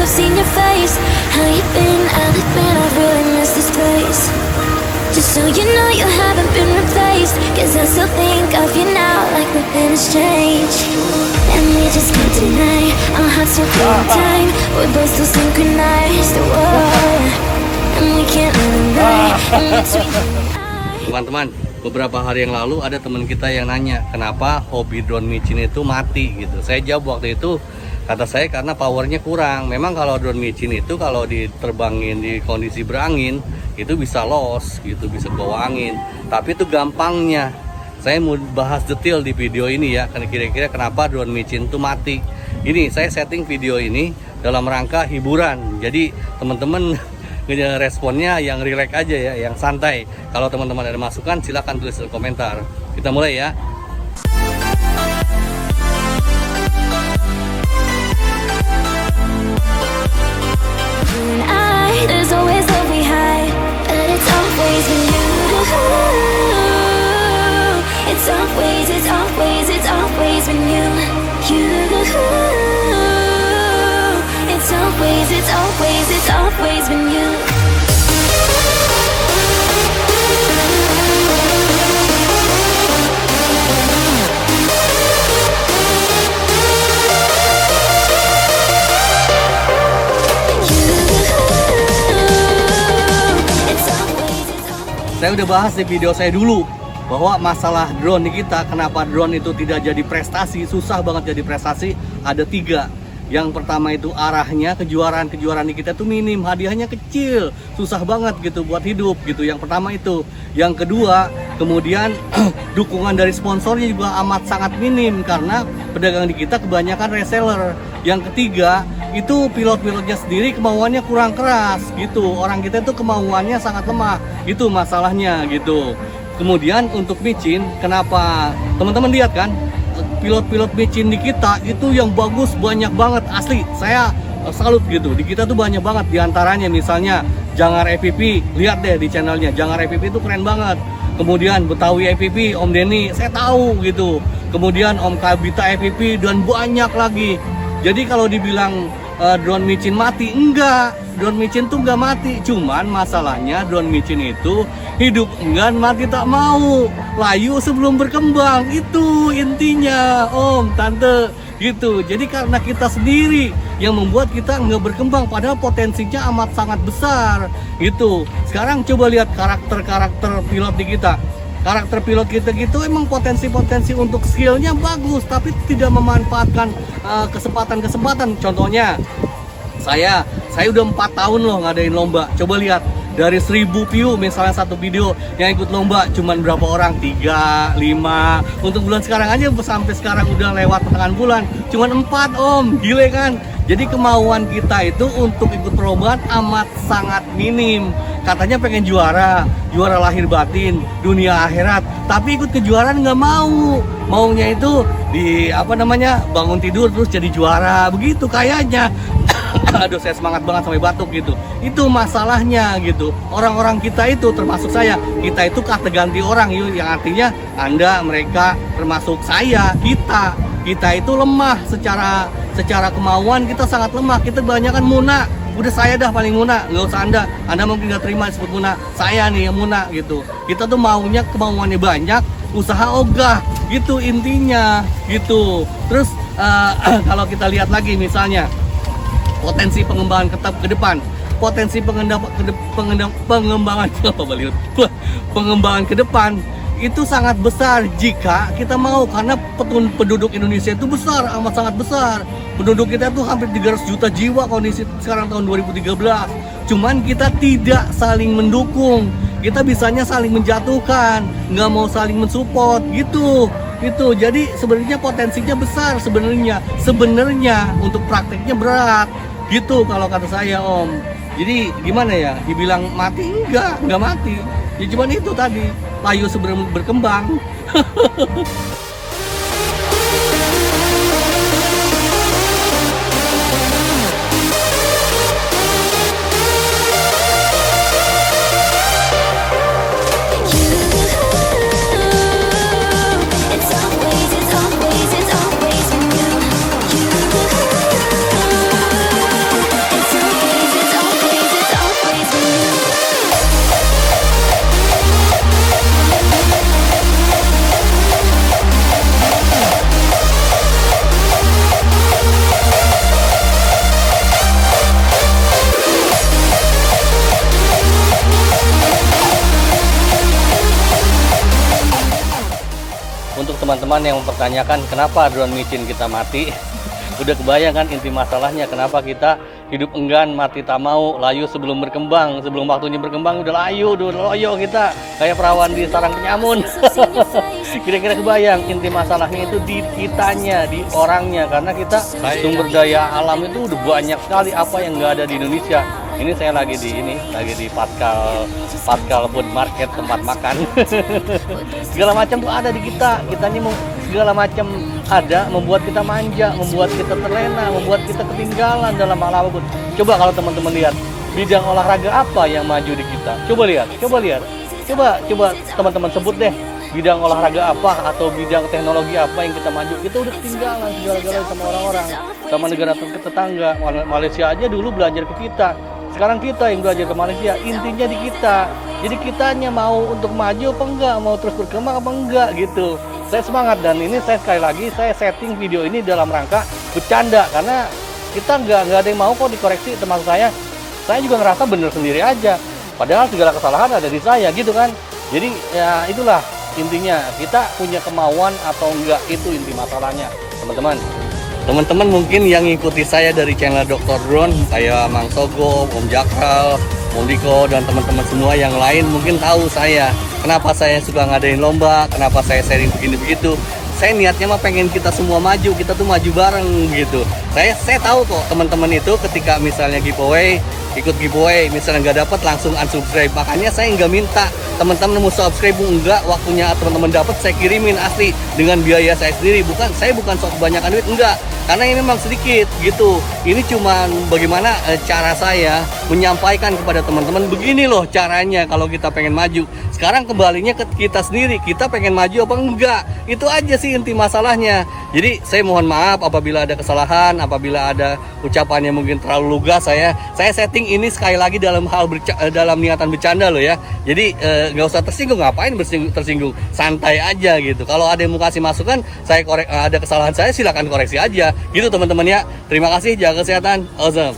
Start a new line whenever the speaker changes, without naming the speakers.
I've seen your face. How you been? I've really missed this place. Just so you know you haven't been replaced, 'cause I still think of you now like nothing has changed. And we just can't deny our hearts still beat time. We're both still synchronized. And we can't let them lie in between.
Teman-teman, beberapa hari yang lalu ada teman kita yang nanya kenapa hobi drone micin itu mati gitu. Saya jawab waktu itu, kata saya karena powernya kurang. Memang kalau drone micin itu kalau diterbangin di kondisi berangin itu bisa loss gitu, bisa bawa angin. Tapi itu gampangnya. Saya mau bahas detail di video ini ya, karena kira-kira kenapa drone micin itu mati. Ini saya setting video ini dalam rangka hiburan. Jadi teman-teman responnya yang rileks aja ya, yang santai. Kalau teman-teman ada masukan silahkan tulis di komentar. Kita mulai ya.
There's always love we hide, but it's always been you. It's always been you. It's always been you.
Saya udah bahas di video saya dulu bahwa masalah drone di kita, kenapa drone itu tidak jadi prestasi, susah banget jadi prestasi, ada 3. Yang pertama itu arahnya, kejuaraan di kita tuh minim, hadiahnya kecil, susah banget gitu buat hidup gitu. Yang pertama itu. Yang kedua, kemudian dukungan dari sponsornya juga amat sangat minim karena pedagang di kita kebanyakan reseller. Yang ketiga, itu pilot-pilotnya sendiri kemauannya kurang keras gitu. Orang kita itu kemauannya sangat lemah. Itu masalahnya gitu. Kemudian untuk micin, kenapa teman-teman lihat kan? Pilot-pilot micin di kita itu yang bagus banyak banget, asli. Saya salut gitu. Di kita tuh banyak banget, diantaranya misalnya Jangar FPV, lihat deh di channelnya. Jangar FPV itu keren banget. Kemudian Betawi FPV, Om Denny, saya tahu gitu. Kemudian Om Kabita FPV dan banyak lagi. Jadi kalau dibilang drone micin mati, enggak. Drone micin tuh enggak mati. Cuman masalahnya drone micin itu hidup enggan mati tak mau. Layu sebelum berkembang. Itu intinya, Om, Tante. Gitu. Jadi karena kita sendiri yang membuat kita enggak berkembang. Padahal potensinya amat sangat besar. Gitu. Sekarang coba lihat karakter-karakter pilot di kita. Karakter pilot kita gitu emang potensi-potensi untuk skillnya bagus, tapi tidak memanfaatkan kesempatan-kesempatan. Contohnya saya udah 4 tahun loh ngadain lomba. Coba lihat dari 1000 view misalnya satu video yang ikut lomba cuman berapa orang, 3, 5. Untuk bulan sekarang aja sampai sekarang udah lewat pertengahan bulan cuman 4, Om, gile kan. Jadi kemauan kita itu untuk ikut perlombaan amat sangat minim. Katanya pengen juara lahir batin, dunia akhirat, tapi ikut kejuaraan nggak mau. Maunya itu bangun tidur terus jadi juara, begitu kayaknya. Aduh, saya semangat banget sampai batuk gitu. Itu masalahnya gitu. Orang-orang kita itu termasuk saya, kita itu kata ganti orang yuk, yang artinya Anda, mereka, termasuk saya, kita itu lemah secara kemauan, kita sangat lemah. Kita kebanyakan muna. Udah saya dah paling muna, nggak usah Anda mungkin nggak terima disebut muna. Saya nih yang muna gitu. Kita tuh maunya kemauannya banyak, usaha ogah gitu intinya gitu. Terus kalau kita lihat lagi misalnya potensi pengembangan ke depan, potensi pengembangan ke depan itu sangat besar jika kita mau, karena penduduk Indonesia itu besar, amat sangat besar. Penduduk kita tuh hampir 300 juta jiwa kondisi sekarang tahun 2013. Cuman kita tidak saling mendukung, kita bisanya saling menjatuhkan, nggak mau saling mensupport gitu. Jadi sebenarnya potensinya besar sebenarnya untuk prakteknya berat gitu kalau kata saya, Om. Jadi gimana ya, dibilang mati enggak mati. Ya cuman itu tadi, layu sebelum berkembang. teman-teman yang mempertanyakan kenapa drone micin kita mati, udah kebayang kan inti masalahnya kenapa kita hidup enggan, mati tak mau, layu sebelum berkembang, sebelum waktunya berkembang udah layu, udah loyo kita kayak perawan di sarang penyamun. Kira-kira kebayang inti masalahnya itu di kitanya, di orangnya, karena kita sumber daya alam itu udah banyak sekali apa yang nggak ada di Indonesia. Ini saya lagi di Pascal Food Market, tempat makan. Segala macam tuh ada di kita. Kitanya segala macam ada, membuat kita manja, membuat kita terlena, membuat kita ketinggalan dalam hal apapun. Coba kalau teman-teman lihat bidang olahraga apa yang maju di kita. Coba lihat. Coba teman-teman sebut deh bidang olahraga apa atau bidang teknologi apa yang kita maju. Kita udah ketinggalan segala-galanya sama orang-orang, sama negara tetangga. Malaysia aja dulu belajar ke kita. Sekarang kita yang belajar ke Malaysia, intinya di kita. Jadi kitanya mau untuk maju apa enggak, mau terus berkembang apa enggak gitu. Saya semangat, dan ini saya sekali lagi saya setting video ini dalam rangka bercanda, karena kita nggak ada yang mau kok dikoreksi, termasuk saya. Saya juga ngerasa bener sendiri aja. Padahal segala kesalahan ada di saya gitu kan. Jadi ya itulah intinya, kita punya kemauan atau enggak, itu inti masalahnya teman-teman. Teman-teman mungkin yang ngikuti saya dari channel Dr. Drone kayak Mang Sogo, Om Jakral, Om Diko, dan teman-teman semua yang lain mungkin tahu saya. Kenapa saya suka ngadain lomba, kenapa saya sharing begini-begitu. Saya niatnya mah pengen kita semua maju, kita tuh maju bareng gitu. Saya tahu kok teman-teman itu ketika misalnya giveaway, ikut giveaway, misalnya nggak dapat langsung unsubscribe. Makanya saya nggak minta teman-teman mau subscribe, enggak, waktunya teman-teman dapat saya kirimin asli dengan biaya saya sendiri. Saya bukan sok kebanyakan duit, enggak, karena ini memang sedikit gitu. Ini cuman bagaimana cara saya menyampaikan kepada teman-teman, begini loh caranya kalau kita pengen maju. Sekarang kembalinya ke kita sendiri, kita pengen maju apa enggak, itu aja sih inti masalahnya. Jadi saya mohon maaf apabila ada kesalahan, apabila ada ucapan yang mungkin terlalu lugas. Saya setting ini sekali lagi dalam dalam niatan bercanda loh ya. Jadi nggak usah tersinggung, ngapain tersinggung, santai aja gitu. Kalau ada yang mau kasih masukan, ada kesalahan saya silakan koreksi aja gitu teman-teman ya. Terima kasih, jaga kesehatan, awesome.